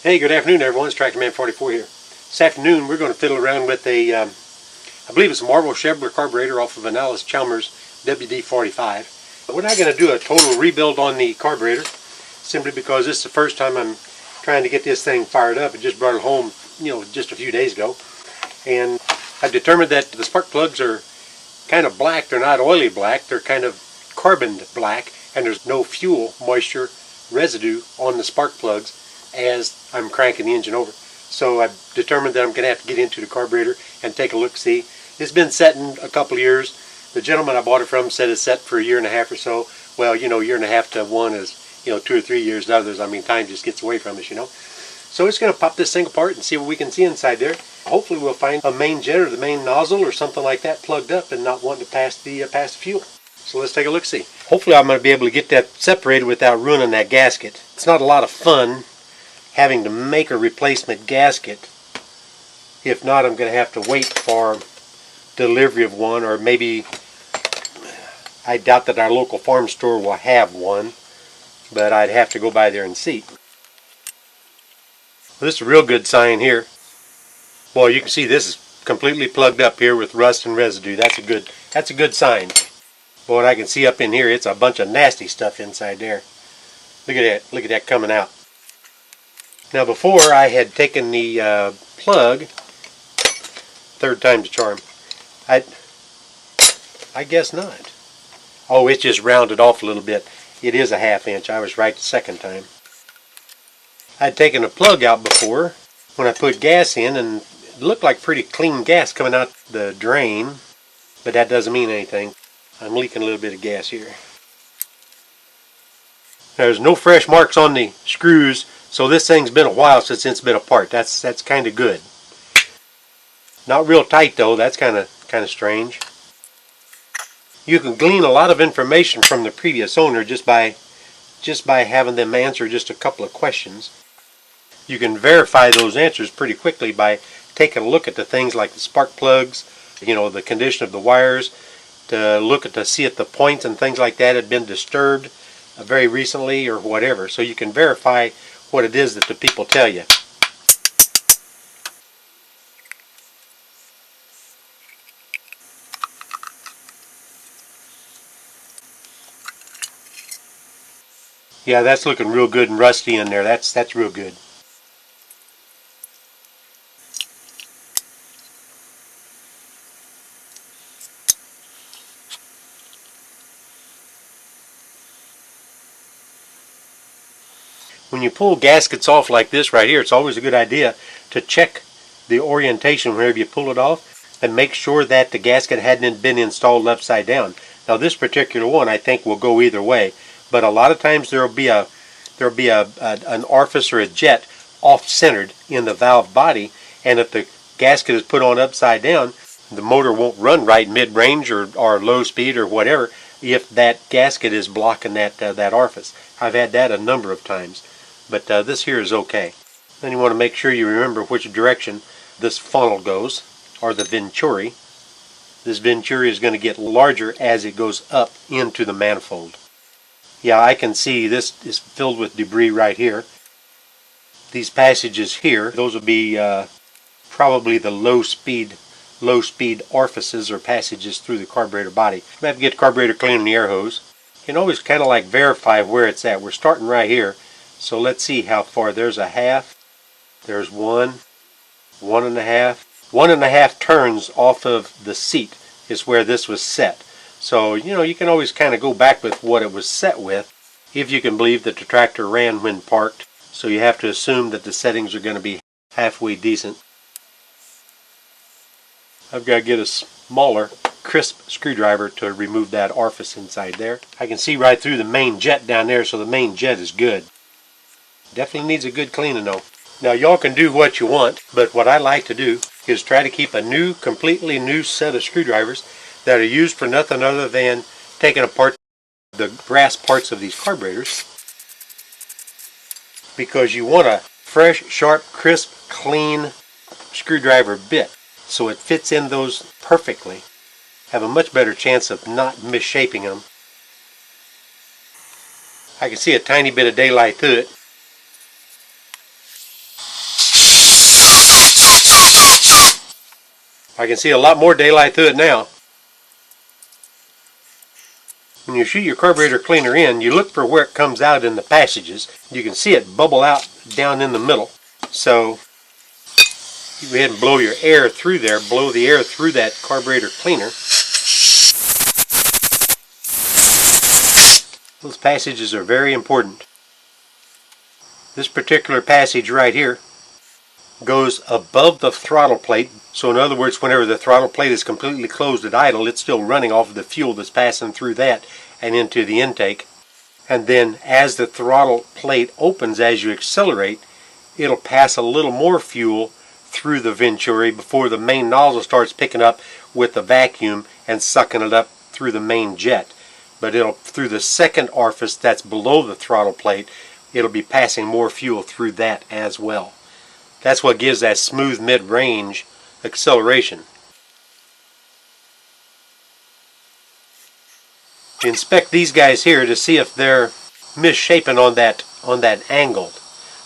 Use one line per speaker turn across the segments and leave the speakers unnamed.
Hey, good afternoon everyone, it's TractorMan44 here. This afternoon we're going to fiddle around with a, I believe it's a Marvel Schebler carburetor off of an Allis Chalmers WD45. We're not going to do a total rebuild on the carburetor, simply because this is the first time I'm trying to get this thing fired up. I just brought it home, just a few days ago. And I've determined that the spark plugs are kind of black. They're not oily black, they're kind of carboned black, and there's no fuel moisture residue on the spark plugs as I'm cranking the engine over. So I've determined that I'm going to have to get into the carburetor and take a look-see. It's been setting a couple of years. The gentleman I bought it from said it's set for a year and a half or so. Well, year and a half to one is, 2 or 3 years to others. I mean, time just gets away from us, So it's going to pop this thing apart and see what we can see inside there. Hopefully we'll find a main jet or the main nozzle or something like that plugged up and not wanting to pass the fuel. So let's take a look-see. Hopefully I'm going to be able to get that separated without ruining that gasket. It's not a lot of fun having to make a replacement gasket. If not, I'm going to have to wait for delivery of one, or maybe I doubt that our local farm store will have one, but I'd have to go by there and see. Well, this is a real good sign here. Well, you can see this is completely plugged up here with rust and residue. That's a good sign. But what I can see up in here, it's a bunch of nasty stuff inside there. Look at that coming out. Now before, I had taken the plug, third time's the charm. I guess not. Oh, it's just rounded off a little bit. It is a 1/2 inch. I was right the second time. I'd taken a plug out before when I put gas in, and it looked like pretty clean gas coming out the drain, but that doesn't mean anything. I'm leaking a little bit of gas here. There's no fresh marks on the screws, so this thing's been a while since it's been apart. That's kind of good. Not real tight though. That's kind of strange. You can glean a lot of information from the previous owner just by having them answer just a couple of questions. You can verify those answers pretty quickly by taking a look at the things like the spark plugs, the condition of the wires, to see if the points and things like that had been disturbed very recently or whatever, so you can verify what it is that the people tell you. Yeah, that's looking real good and rusty in there. That's real good. When you pull gaskets off like this right here, it's always a good idea to check the orientation whenever you pull it off and make sure that the gasket hadn't been installed upside down. Now this particular one I think will go either way, but a lot of times there'll be an orifice or a jet off-centered in the valve body, and if the gasket is put on upside down, the motor won't run right mid-range or low speed or whatever if that gasket is blocking that orifice. I've had that a number of times. But this here is okay. Then you want to make sure you remember which direction this funnel goes, or the venturi. This venturi is going to get larger as it goes up into the manifold. Yeah, I can see this is filled with debris right here. These passages here, those will be probably the low speed orifices or passages through the carburetor body. You have to get the carburetor clean in the air hose. You can always kind of like verify where it's at. We're starting right here. So let's see how far. There's a 1/2. There's 1, 1.5. 1.5 turns off of the seat is where this was set. So, you can always kind of go back with what it was set with, if you can believe that the tractor ran when parked. So you have to assume that the settings are going to be halfway decent. I've got to get a smaller, crisp screwdriver to remove that orifice inside there. I can see right through the main jet down there, so the main jet is good. Definitely needs a good cleaning though. Now y'all can do what you want, but what I like to do is try to keep a completely new set of screwdrivers that are used for nothing other than taking apart the brass parts of these carburetors, because you want a fresh, sharp, crisp, clean screwdriver bit so it fits in those perfectly. Have a much better chance of not misshaping them. I can see a tiny bit of daylight through it. I can see a lot more daylight through it now. When you shoot your carburetor cleaner in, you look for where it comes out in the passages. You can see it bubble out down in the middle. So you go ahead and blow your air through there, blow the air through that carburetor cleaner. Those passages are very important. This particular passage right here goes above the throttle plate. So in other words, whenever the throttle plate is completely closed at idle, it's still running off of the fuel that's passing through that and into the intake. And then as the throttle plate opens as you accelerate, it'll pass a little more fuel through the venturi before the main nozzle starts picking up with the vacuum and sucking it up through the main jet. But it'll, through the second orifice that's below the throttle plate, it'll be passing more fuel through that as well. That's what gives that smooth mid-range acceleration. Inspect these guys here to see if they're misshapen on that angle.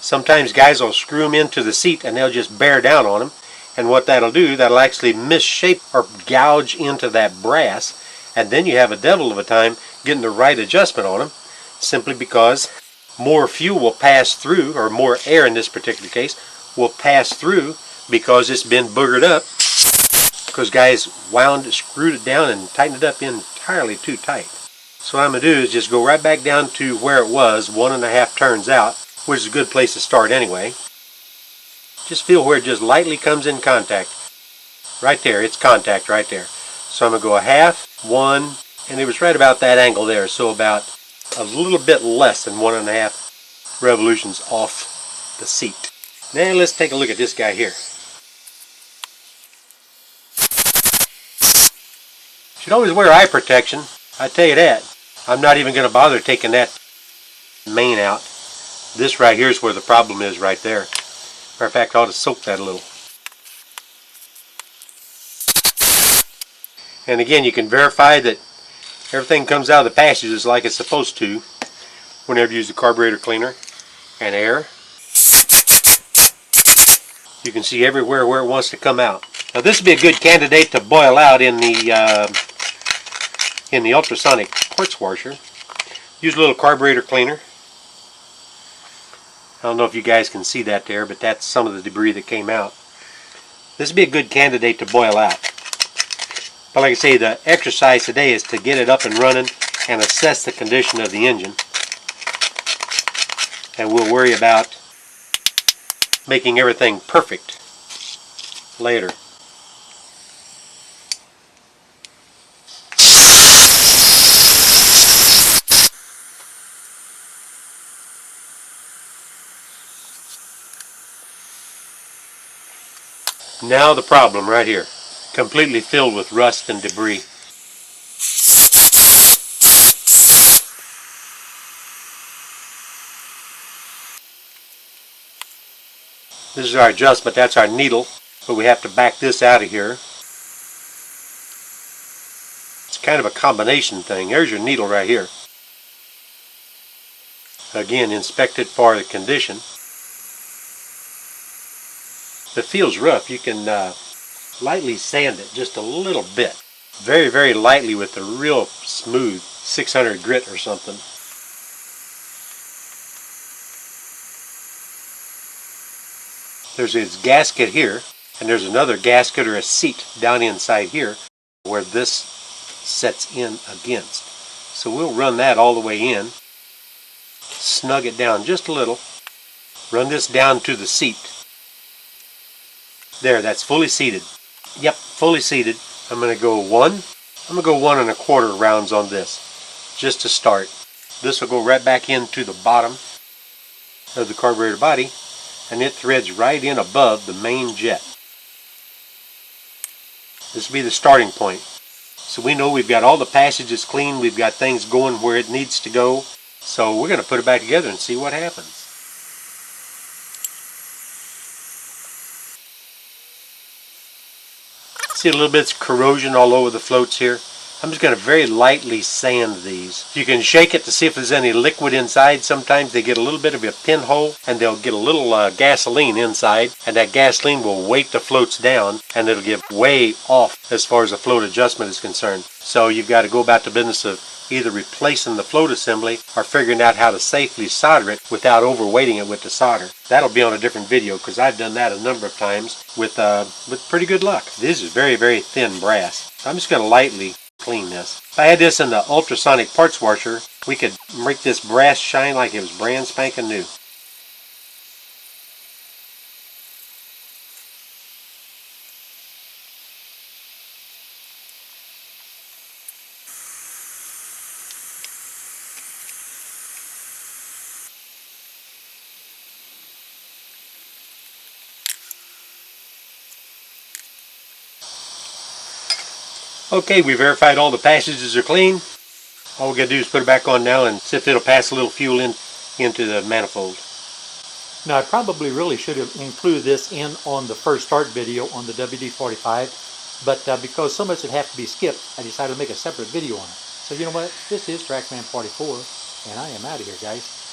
Sometimes guys will screw them into the seat and they'll just bear down on them, and what that'll do, that'll actually misshape or gouge into that brass, and then you have a devil of a time getting the right adjustment on them, simply because more fuel will pass through, or more air in this particular case will pass through, because it's been boogered up because guys screwed it down and tightened it up entirely too tight. So what I'm going to do is just go right back down to where it was, 1.5 turns out, which is a good place to start anyway. Just feel where it just lightly comes in contact. Right there, it's contact right there. So I'm going to go 1/2, 1, and it was right about that angle there, so about a little bit less than 1.5 revolutions off the seat. Now let's take a look at this guy here. Should always wear eye protection, I tell you that. I'm not even going to bother taking that main out. This right here is where the problem is right there. Matter of fact, I ought to soak that a little. And again, you can verify that everything comes out of the passages like it's supposed to whenever you use the carburetor cleaner and air. You can see everywhere where it wants to come out. Now this would be a good candidate to boil out in the ultrasonic quartz washer. Use a little carburetor cleaner. I don't know if you guys can see that there, but that's some of the debris that came out. This would be a good candidate to boil out. But like I say, the exercise today is to get it up and running and assess the condition of the engine. And we'll worry about making everything perfect later. Now the problem right here, completely filled with rust and debris. This is our adjustment, that's our needle, but we have to back this out of here. It's kind of a combination thing. There's your needle right here. Again, inspect it for the condition. If it feels rough, you can lightly sand it just a little bit. Very, very lightly with a real smooth 600 grit or something. There's its gasket here, and there's another gasket or a seat down inside here where this sets in against. So we'll run that all the way in, snug it down just a little, run this down to the seat. There, that's fully seated. Yep, fully seated. I'm going to go 1.25 rounds on this, just to start. This will go right back into the bottom of the carburetor body, and it threads right in above the main jet. This will be the starting point. So we know we've got all the passages clean, we've got things going where it needs to go, so we're going to put it back together and see what happens. See a little bit of corrosion all over the floats here. I'm just going to very lightly sand these. You can shake it to see if there's any liquid inside. Sometimes they get a little bit of a pinhole and they'll get a little gasoline inside, and that gasoline will weight the floats down and it'll give way off as far as the float adjustment is concerned. So you've got to go about the business of either replacing the float assembly or figuring out how to safely solder it without overweighting it with the solder. That'll be on a different video because I've done that a number of times with pretty good luck. This is very, very thin brass. I'm just going to lightly clean this. If I had this in the ultrasonic parts washer, we could make this brass shine like it was brand spanking new. Okay, we verified all the passages are clean. All we got to do is put it back on now and see if it'll pass a little fuel into the manifold.
Now I probably really should have included this in on the first start video on the WD45, but because so much would have to be skipped, I decided to make a separate video on it. So you know what? This is TrackMan 44, and I am out of here, guys.